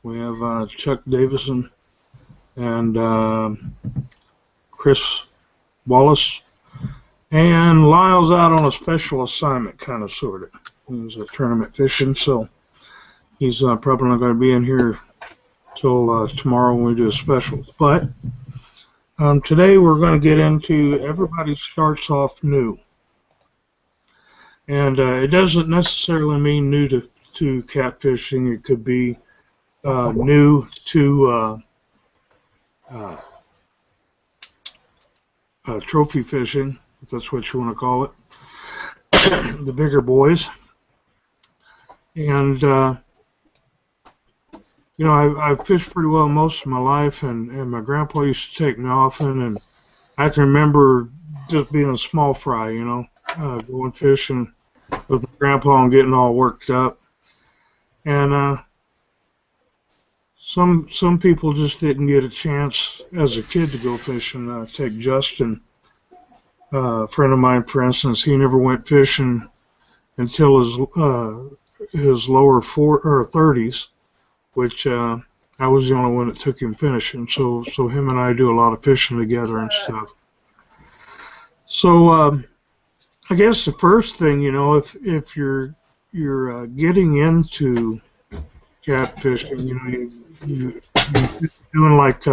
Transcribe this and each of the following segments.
We have Chuck Davison and Chris Wallace. And Lyle's out on a special assignment, kind of, sort of. He's tournament fishing, so he's probably not going to be in here till tomorrow when we do a special. But today we're going to get into everybody starts off new. And it doesn't necessarily mean new to catfishing. It could be new to trophy fishing, if that's what you want to call it, the bigger boys. And, you know, I've fished pretty well most of my life, and my grandpa used to take me often, and I can remember just being a small fry, you know, going fishing with my grandpa and getting all worked up. And some people just didn't get a chance as a kid to go fishing. Take Justin, a friend of mine, for instance. He never went fishing until his lower 30s, which I was the only one that took him fishing. So him and I do a lot of fishing together and stuff. So I guess the first thing, you know, if you're getting into catfishing, you know, you're doing like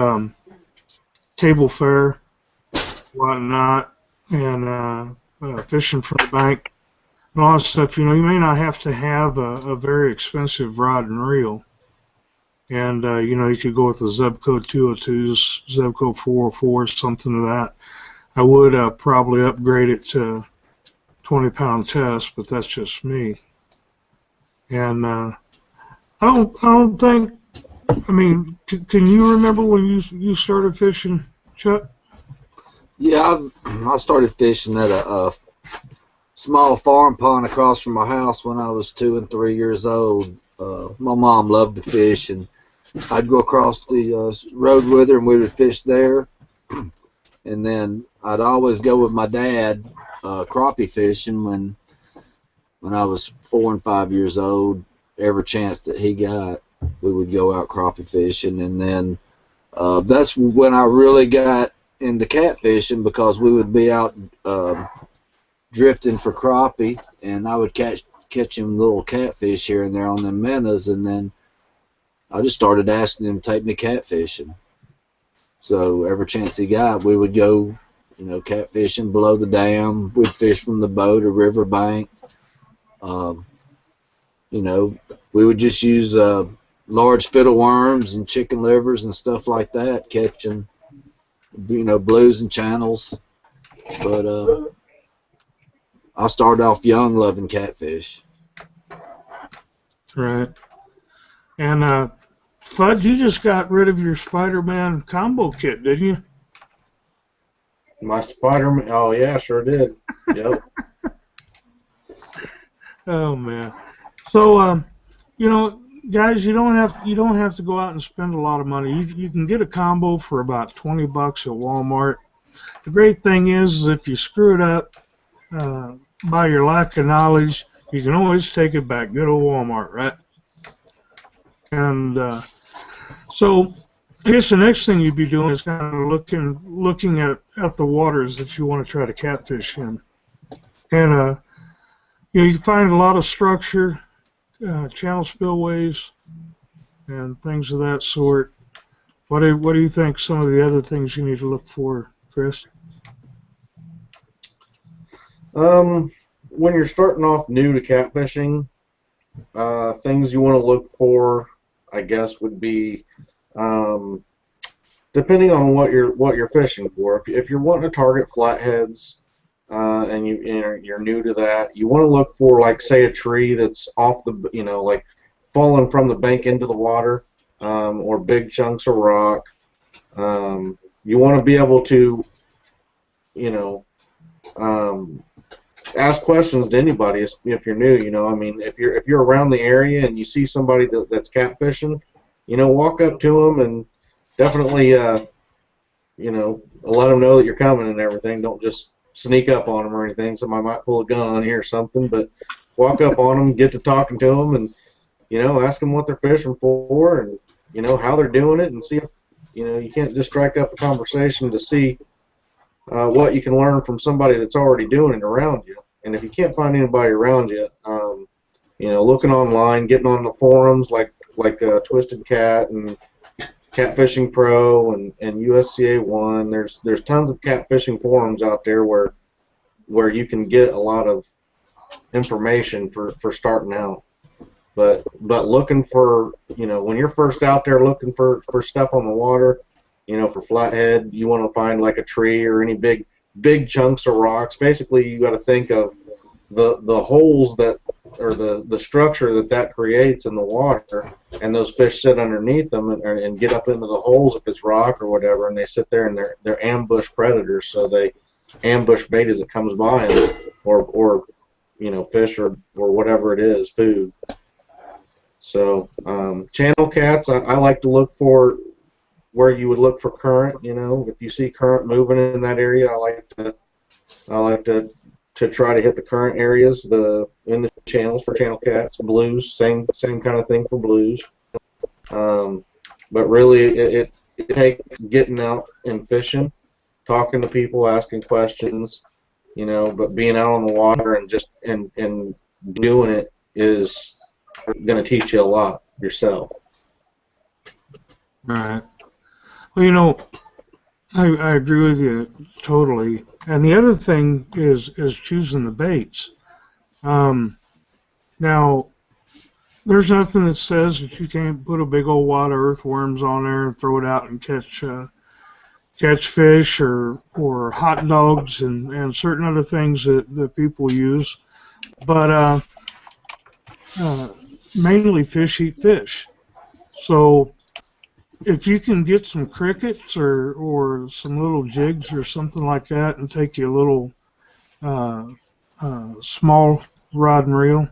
table fare, whatnot, and fishing from the bank, and all that stuff. You know, you may not have to have a very expensive rod and reel, and you know, you could go with the Zebco 202s, Zebco 404s, something of that. I would probably upgrade it to 20-pound test, but that's just me. And I don't think. I mean, can you remember when you started fishing, Chuck? Yeah, I started fishing at a small farm pond across from my house when I was 2 and 3 years old. My mom loved to fish, and I'd go across the road with her, and we would fish there. And then I'd always go with my dad crappie fishing when I was 4 and 5 years old. Every chance that he got, we would go out crappie fishing. And then that's when I really got into catfishing, because we would be out drifting for crappie, and I would catch him little catfish here and there on them minnows, and then I just started asking him to take me catfishing. So every chance he got, we would go, you know, catfishing below the dam. We'd fish from the boat or river bank. You know, we would just use large fiddle worms and chicken livers and stuff like that, catching, you know, blues and channels. But I started off young loving catfish. Right. And Fudd, you just got rid of your Spider-Man combo kit, didn't you? My Spider-Man, oh yeah, sure did. Yep. Oh man. So you know, guys, you don't have to go out and spend a lot of money. You can get a combo for about $20 at Walmart. The great thing is if you screw it up by your lack of knowledge, you can always take it back. Good old Walmart, right? And so I guess the next thing you'd be doing is kind of looking at the waters that you want to try to catfish in. And you know, you can find a lot of structure, channel spillways, and things of that sort. What do you think some of the other things you need to look for, Chris? When you're starting off new to catfishing, things you want to look for, I guess, would be depending on what you're fishing for. If you're wanting to target flatheads, and you're new to that, you want to look for, like, say, a tree that's off the, you know, like falling from the bank into the water, or big chunks of rock. You want to be able to, you know, ask questions to anybody if you're new. You know, I mean, if you're around the area and you see somebody that's catfishing, you know, walk up to them and definitely, you know, let them know that you're coming and everything. Don't just sneak up on them or anything. Somebody might pull a gun on you or something, but walk up on them, get to talking to them, and, you know, ask them what they're fishing for, and how they're doing it, and see if you can't just strike up a conversation to see what you can learn from somebody that's already doing it around you. And if you can't find anybody around you, looking online, getting on the forums like Twisted Cat and Catfishing Pro and USCA One. There's tons of catfishing forums out there where you can get a lot of information for starting out. But looking for, when you're first out there looking for stuff on the water, for flathead, you want to find like a tree or any big chunks of rocks. Basically, you got to think of the holes that, or the structure that creates in the water, and those fish sit underneath them and get up into the holes if it's rock or whatever, and they sit there and they're ambush predators, so they ambush bait as it comes by them, or fish or whatever it is, food. So channel cats, I like to look for where you would look for current. If you see current moving in that area, I like to try to hit the current areas in the channels for channel cats. Blues, same kind of thing for blues. But really, it takes getting out and fishing, talking to people, asking questions, but being out on the water and just and doing it is going to teach you a lot yourself. Right. Well, I agree with you totally. And the other thing is choosing the baits. Now, there's nothing that says that you can't put a big old wad of earthworms on there and throw it out and catch fish or hot dogs and certain other things that people use. But mainly fish eat fish. So if you can get some crickets or some little jigs or something like that and take you a little small rod and reel,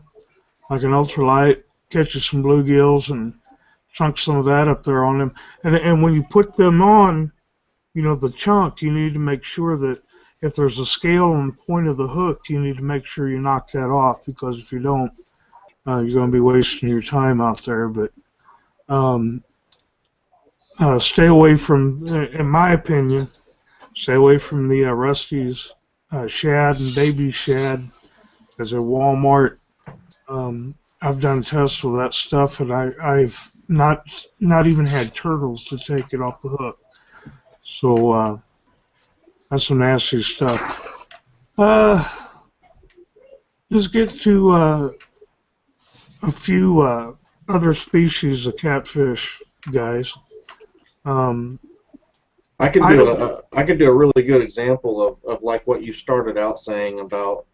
like an ultralight, catch you some bluegills and chunk some of that up there on them. And when you put them on, the chunk, you need to make sure that if there's a scale on the point of the hook, you need to make sure you knock that off, because if you don't, you're going to be wasting your time out there. But stay away from, in my opinion, stay away from the Rusty's shad and baby shad, because at Walmart, I've done tests with that stuff, and I've not even had turtles to take it off the hook. So that's some nasty stuff. Let's get to a few other species of catfish, guys. I could do a really good example of like what you started out saying about,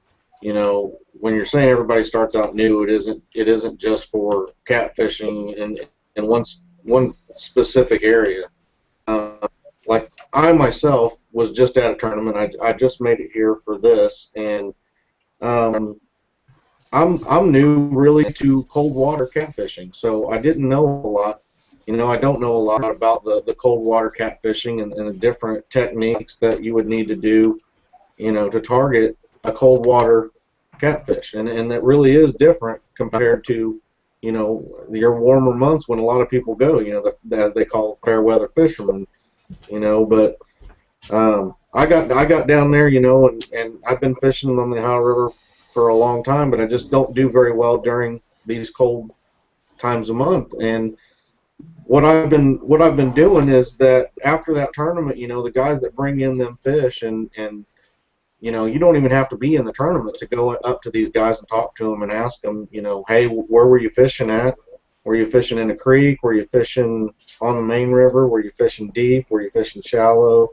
when you're saying everybody starts out new, it isn't just for catfishing in one specific area. Like I myself was just at a tournament. I just made it here for this, and I'm new really to cold water catfishing, so I didn't know a lot. I don't know a lot about the cold water catfishing and the different techniques that you would need to do, to target a cold water catfish, and it really is different compared to, your warmer months when a lot of people go, as they call fair weather fishermen, but I got down there, and I've been fishing on the Ohio River for a long time, but I just don't do very well during these cold times a month. And what I've been doing is that after that tournament, the guys that bring in them fish, and you don't even have to be in the tournament to go up to these guys and talk to them and ask them, hey, where were you fishing at? Were you fishing in a creek? Were you fishing on the main river? Were you fishing deep? Were you fishing shallow?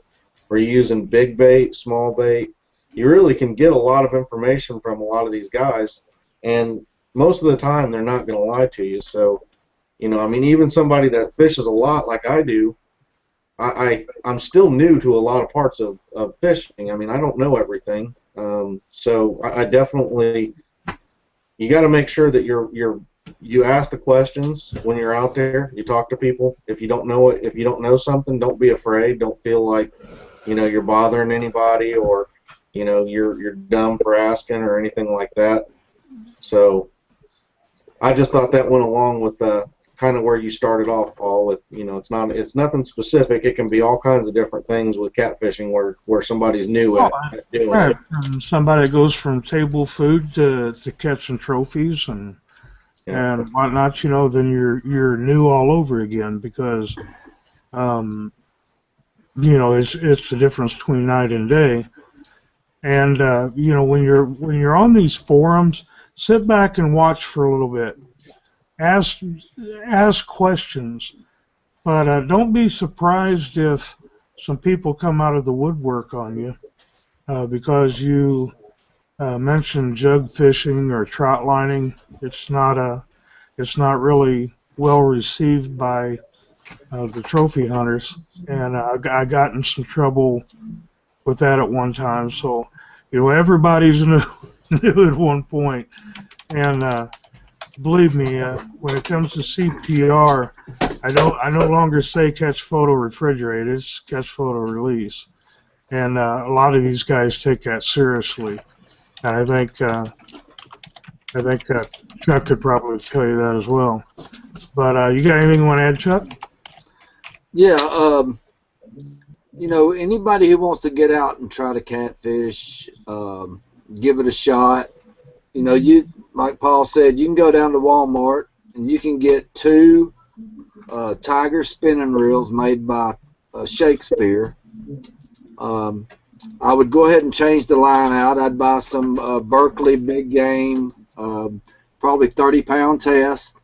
Were you using big bait, small bait? You really can get a lot of information from a lot of these guys, and most of the time they're not going to lie to you. So, even somebody that fishes a lot like I do, I'm still new to a lot of parts of fishing. I don't know everything. So I definitely, you got to make sure that you ask the questions when you're out there. You talk to people. If you don't know it, if you don't know something, don't be afraid. Don't feel like you're bothering anybody, or you're dumb for asking or anything like that. So I just thought that went along with kind of where you started off, Paul. With it's nothing specific. It can be all kinds of different things with catfishing, where somebody's new at doing Right. it. From somebody that goes from table food to catching trophies and whatnot, then you're new all over again because it's the difference between night and day. And when you're on these forums, sit back and watch for a little bit. Ask questions, but don't be surprised if some people come out of the woodwork on you because you mentioned jug fishing or trout lining. It's not really well received by the trophy hunters, and I got in some trouble with that at one time. So, everybody's new at one point, and believe me, when it comes to CPR, I no longer say catch, photo, refrigerate. It's catch, photo, release, and a lot of these guys take that seriously. And I think Chuck could probably tell you that as well. But you got anything you want to add, Chuck? Yeah, anybody who wants to get out and try to catfish, give it a shot. Like Paul said, you can go down to Walmart and you can get 2 Tiger spinning reels made by Shakespeare. I would go ahead and change the line out. I'd buy some Berkeley big game, probably 30-pound test.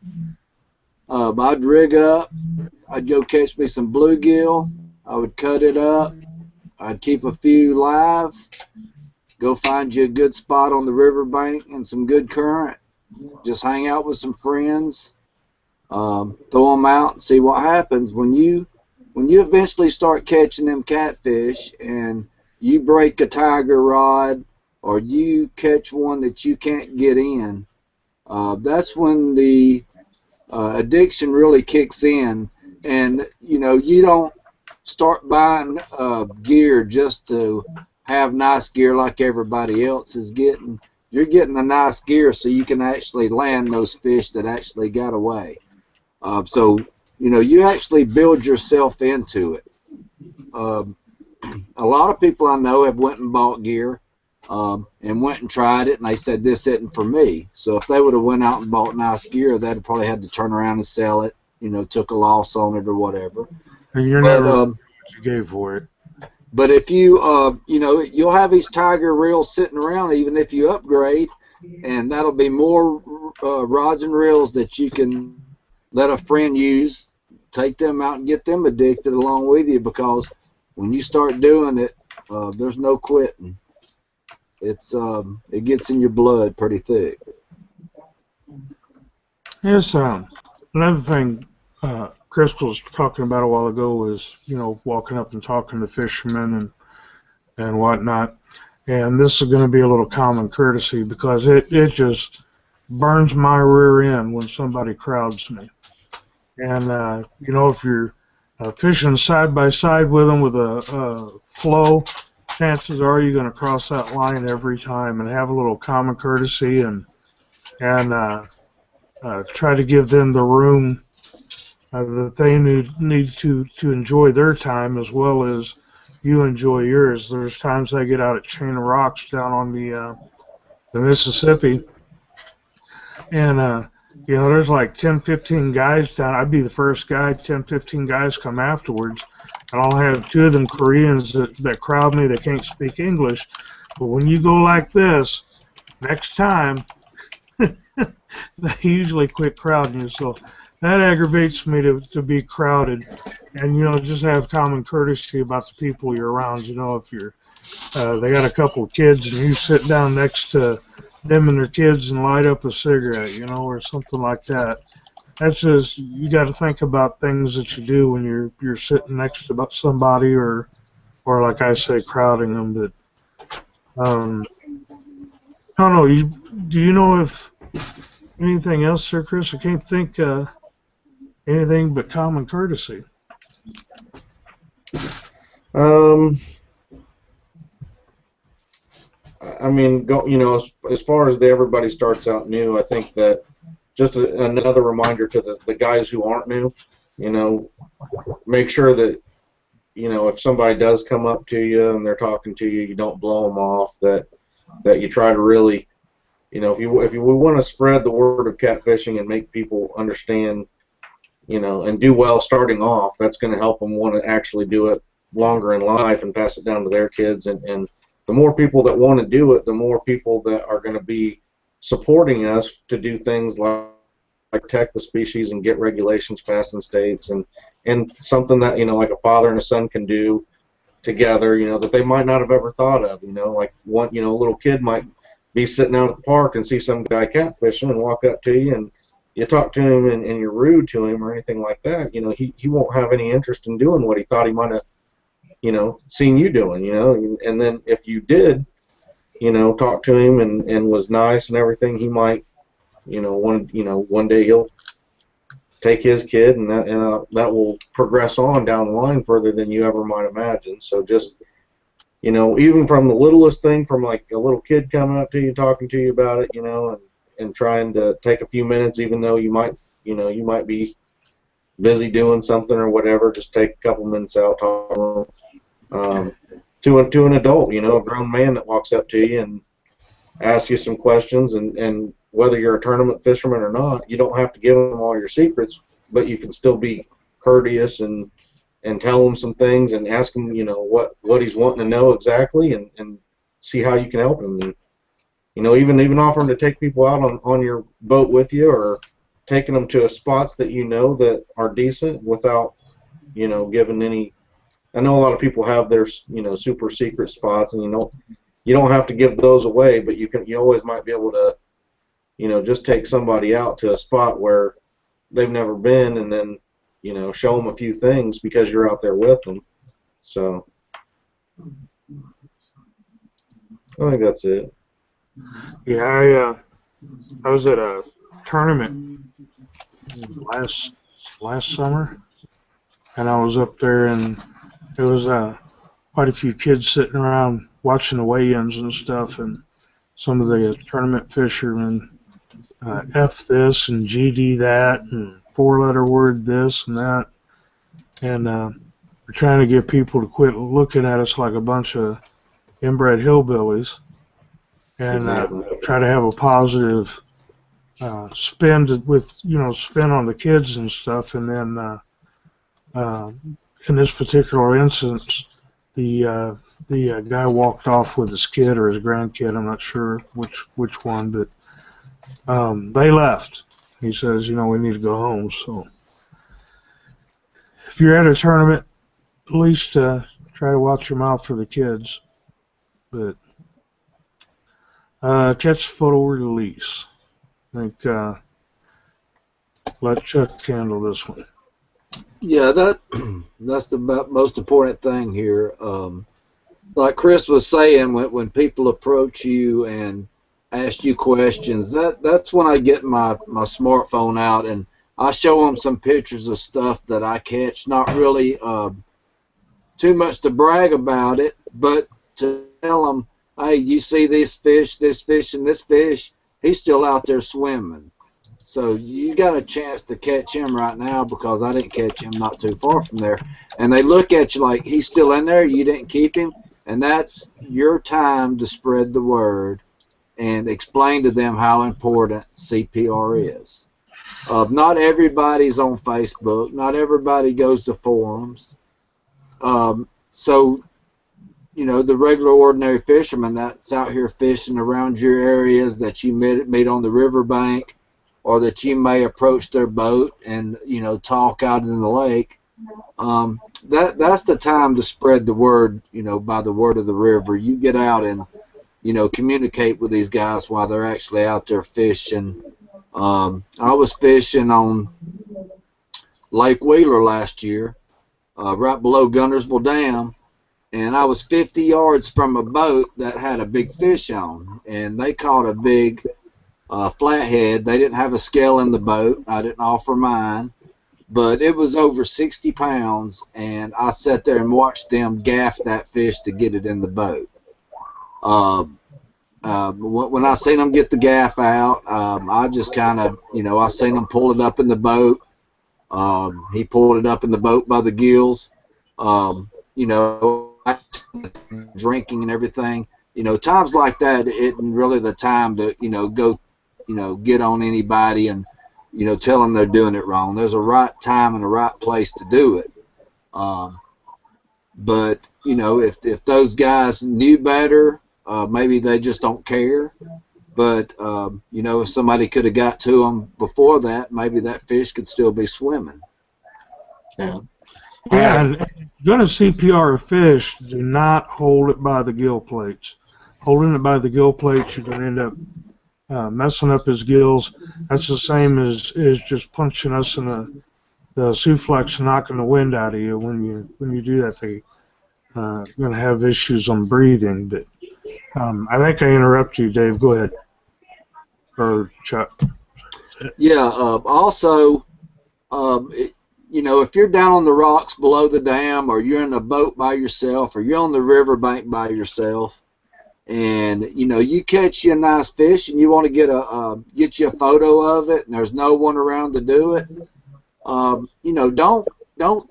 I'd rig up. I'd go catch me some bluegill. I would cut it up. I'd keep a few live. Go find you a good spot on the riverbank and some good current. Just hang out with some friends. Throw them out and see what happens. When you eventually start catching them catfish and you break a tiger rod or you catch one that you can't get in, that's when the addiction really kicks in. And you don't start buying gear just to have nice gear like everybody else is getting. You're getting the nice gear so you can actually land those fish that actually got away. So you actually build yourself into it. A lot of people I know have went and bought gear and went and tried it, and they said this isn't for me. So if they would have went out and bought nice gear, they'd probably had to turn around and sell it. Took a loss on it or whatever. And you're never what you gave for it. But if you, you'll have these tiger reels sitting around even if you upgrade, and that'll be more rods and reels that you can let a friend use. Take them out and get them addicted along with you, because when you start doing it, there's no quitting. It gets in your blood pretty thick. Yes, another thing Crystal was talking about a while ago is, walking up and talking to fishermen and whatnot. And this is going to be a little common courtesy because it just burns my rear end when somebody crowds me. And, if you're fishing side by side with them with a flow, chances are you're going to cross that line every time, and have a little common courtesy and try to give them the room that they need to enjoy their time as well as you enjoy yours. There's times I get out at Chain of Rocks down on the Mississippi, and there's like 10, 15 guys down. I'd be the first guy. 10, 15 guys come afterwards, and I'll have 2 of them Koreans that crowd me. They can't speak English, but when you go like this, next time, they usually quit crowding you. So that aggravates me to be crowded, and just have common courtesy about the people you're around. If you're they got a couple of kids and you sit down next to them and their kids and light up a cigarette, or something like that. That's just, you got to think about things that you do when you're sitting next to somebody or like I say, crowding them. But I don't know. Do you know if anything else, Sir Chris? I can't think anything but common courtesy. I mean, as far as everybody starts out new, I think that just another reminder to the guys who aren't new, make sure that, if somebody does come up to you and they're talking to you, you don't blow them off, that you try to really, if we want to spread the word of catfishing and make people understand, and do well starting off, that's going to help them want to actually do it longer in life and pass it down to their kids. And the more people that want to do it, the more people that are going to be supporting us to do things like protect the species and get regulations passed in states, and something that, like a father and a son can do together, that they might not have ever thought of, like one, a little kid might be sitting out at the park and see some guy catfishing and walk up to you, and you talk to him and you're rude to him or anything like that, he won't have any interest in doing what he thought he might have, seen you doing, and then if you did, talk to him and was nice and everything, he might, one day he'll take his kid, and that will progress on down the line further than you ever might imagine. So just, even from the littlest thing, from like a little kid coming up to you, talking to you about it, and trying to take a few minutes, even though you might be busy doing something or whatever, just take a couple minutes out, talk to an adult, a grown man that walks up to you and asks you some questions, and whether you're a tournament fisherman or not, you don't have to give them all your secrets, but you can still be courteous and tell him some things and ask him, what he's wanting to know exactly, and see how you can help him. And, even offering to take people out on your boat with you, or taking them to spots that that are decent without, giving any. I know a lot of people have their, super secret spots, and you don't have to give those away, but you always might be able to, just take somebody out to a spot where they've never been, and then, show them a few things because you're out there with them. So I think that's it. Yeah, I was at a tournament last summer, and I was up there, and there was quite a few kids sitting around watching the weigh-ins and stuff, and some of the tournament fishermen F this and GD that and four-letter word this and that, and we're trying to get people to quit looking at us like a bunch of inbred hillbillies, and try to have a positive spin spin on the kids and stuff. And then in this particular instance, the guy walked off with his kid or his grandkid. I'm not sure which one, but they left. He says, we need to go home. So if you're at a tournament, at least try to watch your mouth for the kids. But catch, photo, release. I think let Chuck handle this one. Yeah, that's the most important thing here. Like Chris was saying, when people approach you and ask you questions, that's when I get my smartphone out and I show them some pictures of stuff that I catch. Not really too much to brag about it, but to tell them, hey, you see this fish, and this fish, he's still out there swimming. So you got a chance to catch him right now, because I didn't catch him not too far from there. And they look at you like he's still in there, you didn't keep him, and that's your time to spread the word and explain to them how important CPR is. Not everybody's on Facebook. Not everybody goes to forums. So, the regular ordinary fisherman that's out here fishing around your areas that you meet on the riverbank, or that you may approach their boat and, talk out in the lake, that's the time to spread the word, by the word of the river. You get out and, communicate with these guys while they're actually out there fishing. I was fishing on Lake Wheeler last year, right below Guntersville Dam, and I was 50 yards from a boat that had a big fish on, and they caught a big flathead. They didn't have a scale in the boat. I didn't offer mine, but it was over 60 pounds, and I sat there and watched them gaff that fish to get it in the boat. When I seen him get the gaff out, I just kind of, I seen him pull it up in the boat. He pulled it up in the boat by the gills. Drinking and everything. Times like that isn't really the time to, go, get on anybody and, tell them they're doing it wrong. There's a right time and a right place to do it. But, if those guys knew better, maybe they just don't care. But, if somebody could have got to them before that, maybe that fish could still be swimming. Yeah. Yeah, and if you're going to CPR a fish, do not hold it by the gill plates. Holding it by the gill plates, you're going to end up messing up his gills. That's the same as just punching us in the Suflex, knocking the wind out of you. When you do that, you're going to have issues on breathing. But I think I interrupted you, Dave. Go ahead. Or Chuck. Yeah. Also, if you're down on the rocks below the dam, or you're in a boat by yourself, or you're on the riverbank by yourself, and you catch you a nice fish, and you want to get you a photo of it, and there's no one around to do it, don't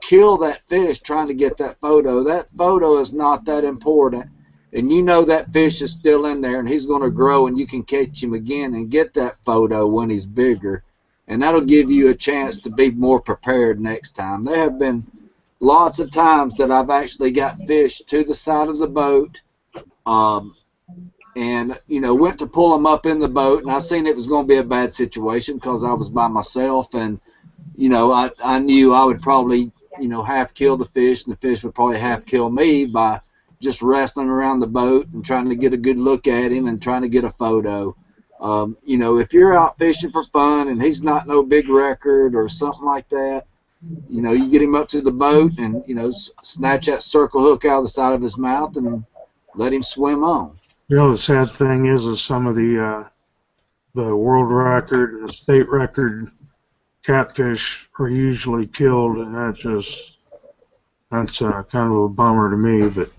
kill that fish trying to get that photo. That photo is not that important, and that fish is still in there, and he's going to grow, and you can catch him again and get that photo when he's bigger. And that'll give you a chance to be more prepared next time. There have been lots of times that I've actually got fish to the side of the boat, and went to pull them up in the boat, and I seen it was going to be a bad situation because I was by myself, and I knew I would probably half kill the fish, and the fish would probably half kill me by just wrestling around the boat and trying to get a good look at him and trying to get a photo. If you're out fishing for fun and he's not no big record or something like that, you get him up to the boat and, snatch that circle hook out of the side of his mouth and let him swim on. The sad thing is some of the world record and the state record catfish are usually killed, and that's kind of a bummer to me. But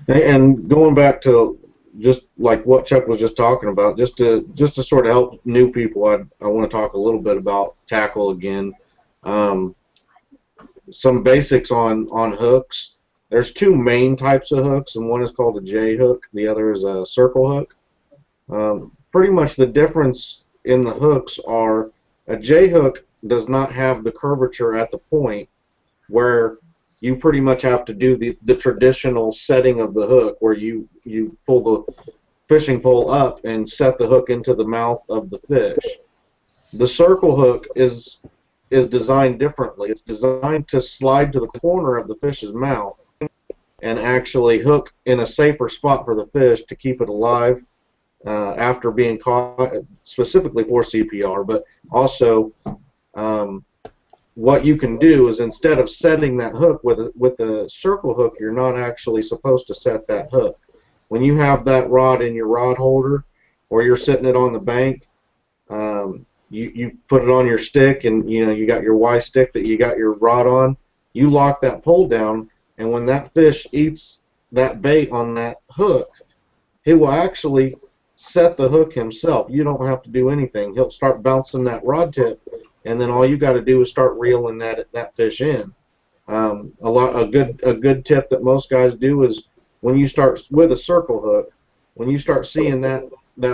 and going back to just like what Chuck was just talking about, just to sort of help new people, I want to talk a little bit about tackle again. Some basics on hooks. There's two main types of hooks, and one is called a J hook. The other is a circle hook. Pretty much the difference in the hooks are a J hook does not have the curvature at the point where you pretty much have to do the traditional setting of the hook, where you pull the fishing pole up and set the hook into the mouth of the fish. The circle hook is designed differently. It's designed to slide to the corner of the fish's mouth and actually hook in a safer spot for the fish to keep it alive after being caught, specifically for CPR, but also what you can do is, instead of setting that hook with a circle hook, you're not actually supposed to set that hook. When you have that rod in your rod holder, or you're sitting it on the bank, you put it on your stick, and you got your Y stick that you got your rod on. You lock that pole down, and when that fish eats that bait on that hook, he will actually set the hook himself. You don't have to do anything. He'll start bouncing that rod tip, and then all you got to do is start reeling that fish in. A good tip that most guys do is, when you start with a circle hook, when you start seeing that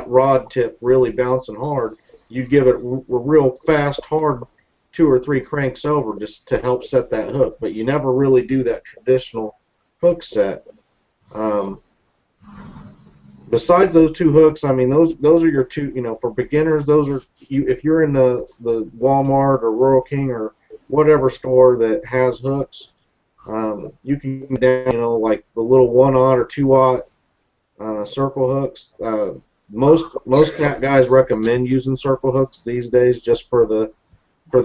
rod tip really bouncing hard, you give it a real fast, hard 2 or 3 cranks over just to help set that hook. But you never really do that traditional hook set. Besides those 2 hooks, I mean, those are your 2. For beginners, those are if you're in the Walmart or Rural King or whatever store that has hooks, you can get down, like the little 1/0 or 2/0 circle hooks. Most cat guys recommend using circle hooks these days, just for the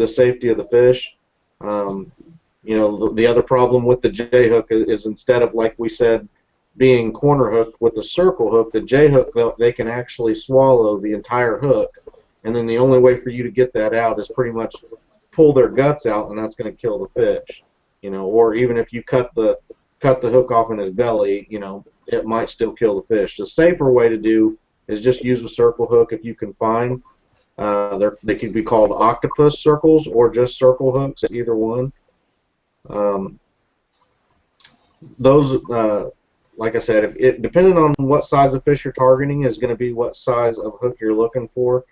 safety of the fish. The other problem with the J hook is, instead of, like we said, being corner hooked with the circle hook, the J hook, they can actually swallow the entire hook, and then the only way for you to get that out is pretty much pull their guts out, and that's going to kill the fish. Or even if you cut the cut the hook off in his belly, you know, it might still kill the fish. The safer way to do is just use a circle hook if you can find. They can be called octopus circles or just circle hooks, either one. Those, like I said, depending on what size of fish you're targeting is going to be what size of hook you're looking for.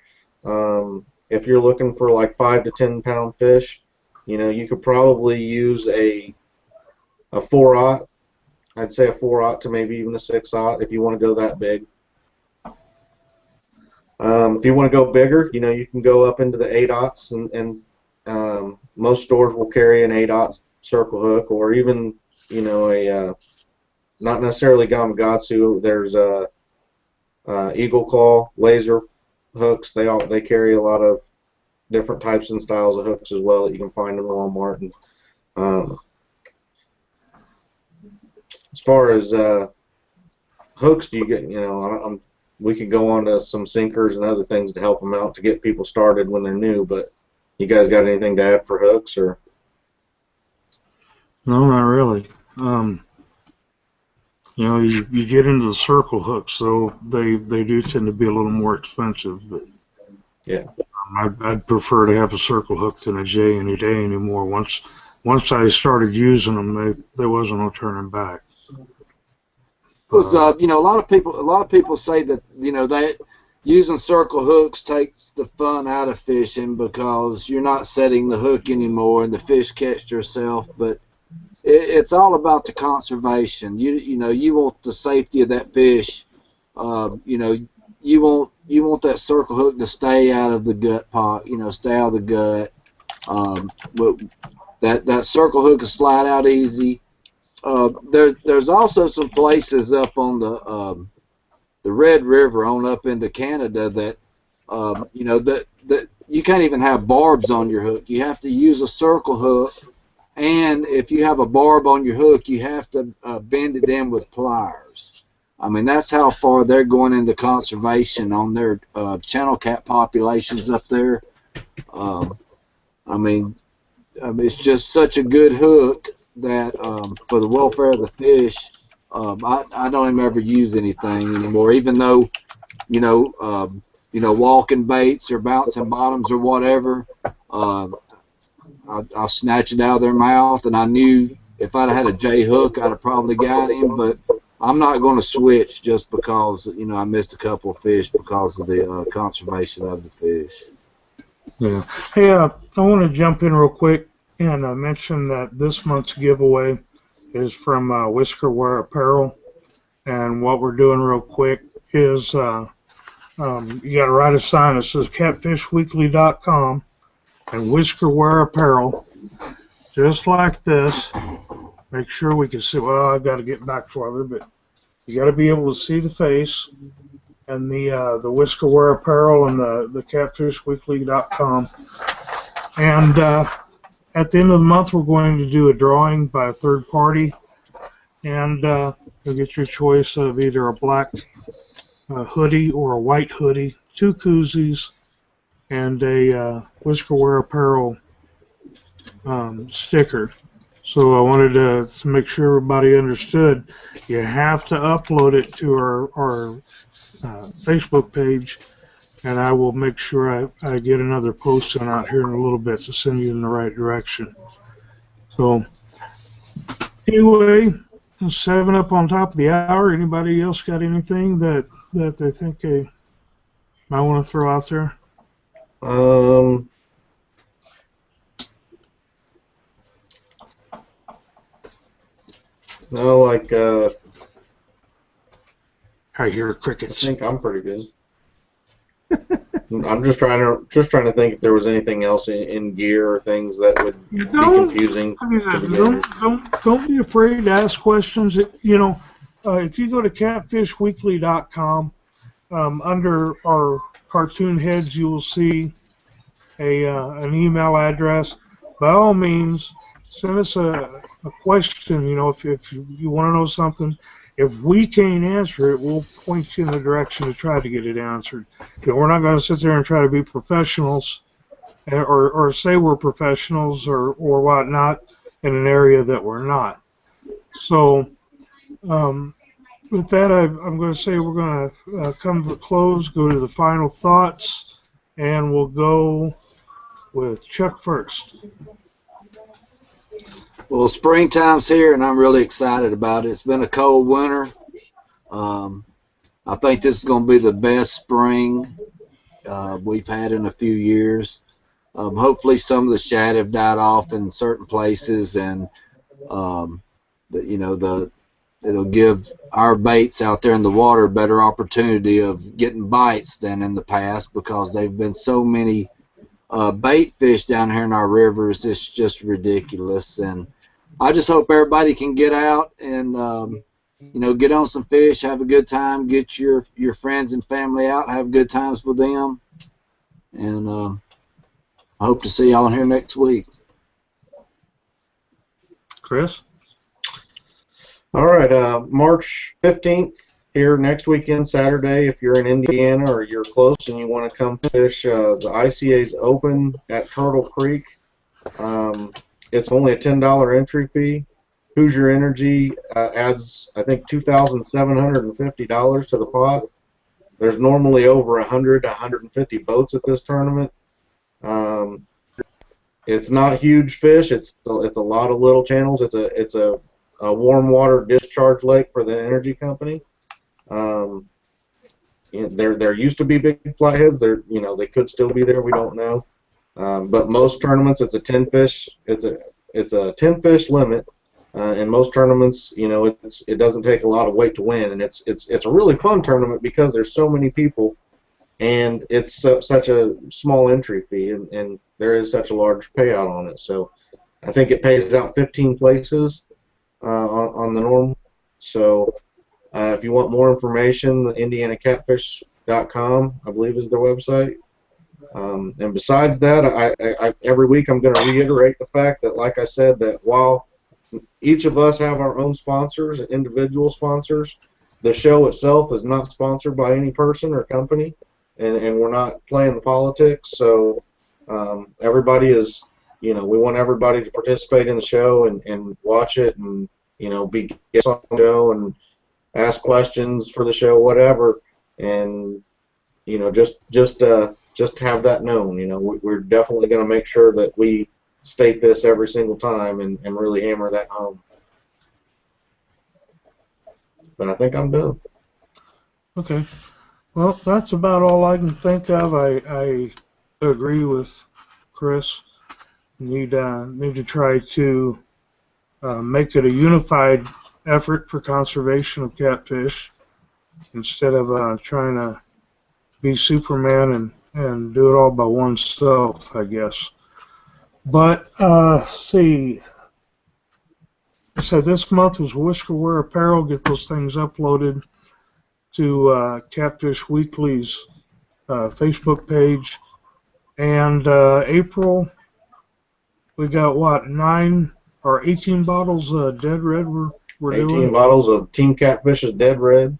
If you're looking for like 5 to 10 pound fish, you know, you could probably use a 4/0. I'd say a 4/0 to maybe even a 6/0 if you want to go that big. If you want to go bigger, you know, you can go up into the 8/0s, and most stores will carry an 8/0 circle hook, or even, you know, a not necessarily Gamakatsu. There's a Eagle Claw laser hooks. They carry a lot of different types and styles of hooks as well that you can find in Walmart. And as far as hooks, do you get, you know, we could go on to some sinkers and other things to help them out to get people started when they're new, but you guys got anything to add for hooks? Or No, not really. You know, you get into the circle hooks, so they do tend to be a little more expensive. But yeah, I'd prefer to have a circle hook than a J any day anymore. Once I started using them, there wasn't no turning back. Because you know, a lot of people say that, you know, that using circle hooks takes the fun out of fishing because you're not setting the hook anymore and the fish catch yourself. But it's all about the conservation. You know, you want the safety of that fish. You know, you want that circle hook to stay out of the gut pot. You know, stay out of the gut. But that circle hook can slide out easy. There's also some places up on the Red River on up into Canada that you know, that you can't even have barbs on your hook. You have to use a circle hook, and if you have a barb on your hook, you have to bend it in with pliers. I mean, that's how far they're going into conservation on their channel cat populations up there. I mean, it's just such a good hook that for the welfare of the fish, I don't even ever use anything anymore. Even though, you know, walking baits or bouncing bottoms or whatever, I'll snatch it out of their mouth. And I knew if I'd had a J hook, I'd have probably got him. But I'm not going to switch just because, you know, I missed a couple of fish because of the conservation of the fish. Yeah. Hey, I want to jump in real quick and mention that this month's giveaway is from Whisker Wear Apparel. And what we're doing real quick is you got to write a sign that says catfishweekly.com and Whisker Wear Apparel, just like this. Make sure we can see. Well, I've got to get back farther, but you got to be able to see the face. And the Whisker Wear Apparel and the catfishweekly.com. And at the end of the month, we're going to do a drawing by a third party, and you'll get your choice of either a black hoodie or a white hoodie, 2 koozies, and a Whisker Wear Apparel sticker. So I wanted to make sure everybody understood. You have to upload it to our Facebook page, and I will make sure I get another post sent out here in a little bit to send you in the right direction. So anyway, 7 up on top of the hour. Anybody else got anything that they think they might want to throw out there? No, like I hear crickets. I think I'm pretty good. I'm just trying to think if there was anything else in gear or things that would be confusing to beginners. Don't be afraid to ask questions. You know, if you go to catfishweekly.com, under our cartoon heads, you will see an email address. By all means, send us a question. You know, if you want to know something. If we can't answer it, we'll point you in the direction to try to get it answered. You know, we're not going to sit there and try to be professionals or say we're professionals or whatnot in an area that we're not. So with that, I'm going to say we're going to come to the close, go to the final thoughts, and we'll go with Chuck first. Well, springtime's here, and I'm really excited about it. It's been a cold winter. I think this is going to be the best spring we've had in a few years. Hopefully, some of the shad have died off in certain places, and it'll give our baits out there in the water a better opportunity of getting bites than in the past, because there've been so many bait fish down here in our rivers. It's just ridiculous, and I just hope everybody can get out and get on some fish, have a good time, get your friends and family out, have good times with them, and I hope to see y'all here next week. Chris? All right, March 15th here next weekend, Saturday. If you're in Indiana or you're close and you want to come fish, the ICA's open at Turtle Creek. It's only a $10 entry fee. Hoosier Energy adds, I think, $2,750 to the pot. There's normally over 100 to 150 boats at this tournament. It's not huge fish. It's a lot of little channels. It's a warm water discharge lake for the energy company. There used to be big flatheads. They could still be there. We don't know. But most tournaments, it's a 10 fish. It's a 10 fish limit. In most tournaments, it doesn't take a lot of weight to win, and it's a really fun tournament because there's so many people, and it's such a small entry fee, and there is such a large payout on it. So I think it pays out 15 places on the norm. So if you want more information, IndianaCatfish.com, I believe, is their website. And besides that, I every week I'm going to reiterate the fact that, like I said, that while each of us have our own sponsors, individual sponsors, the show itself is not sponsored by any person or company, and we're not playing the politics. So everybody is, we want everybody to participate in the show and watch it, and be guests on the show and ask questions for the show, whatever, and just have that known. We're definitely going to make sure that we state this every single time and really hammer that home. But I think I'm done. Okay. Well, that's about all I can think of. I agree with Chris. Need to try to make it a unified effort for conservation of catfish instead of trying to be Superman and do it all by oneself, I guess. But, see, I said this month was Whiskerware Apparel. Get those things uploaded to Catfish Weekly's Facebook page. And April, we got, what, 9 or 18 bottles of Dead Red we're 18 doing? bottles of Team Catfish's Dead Red.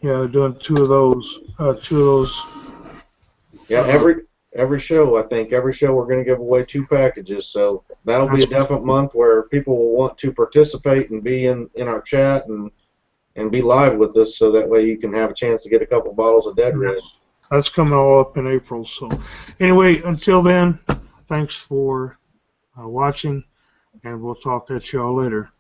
Yeah, doing two of those. Yeah, every show, I think, we're going to give away 2 packages, so that'll be a definite month where people will want to participate and be in our chat and be live with us, so that way you can have a chance to get a couple bottles of Dead Red. That's coming all up in April. So anyway, until then, thanks for watching, and we'll talk at y'all later.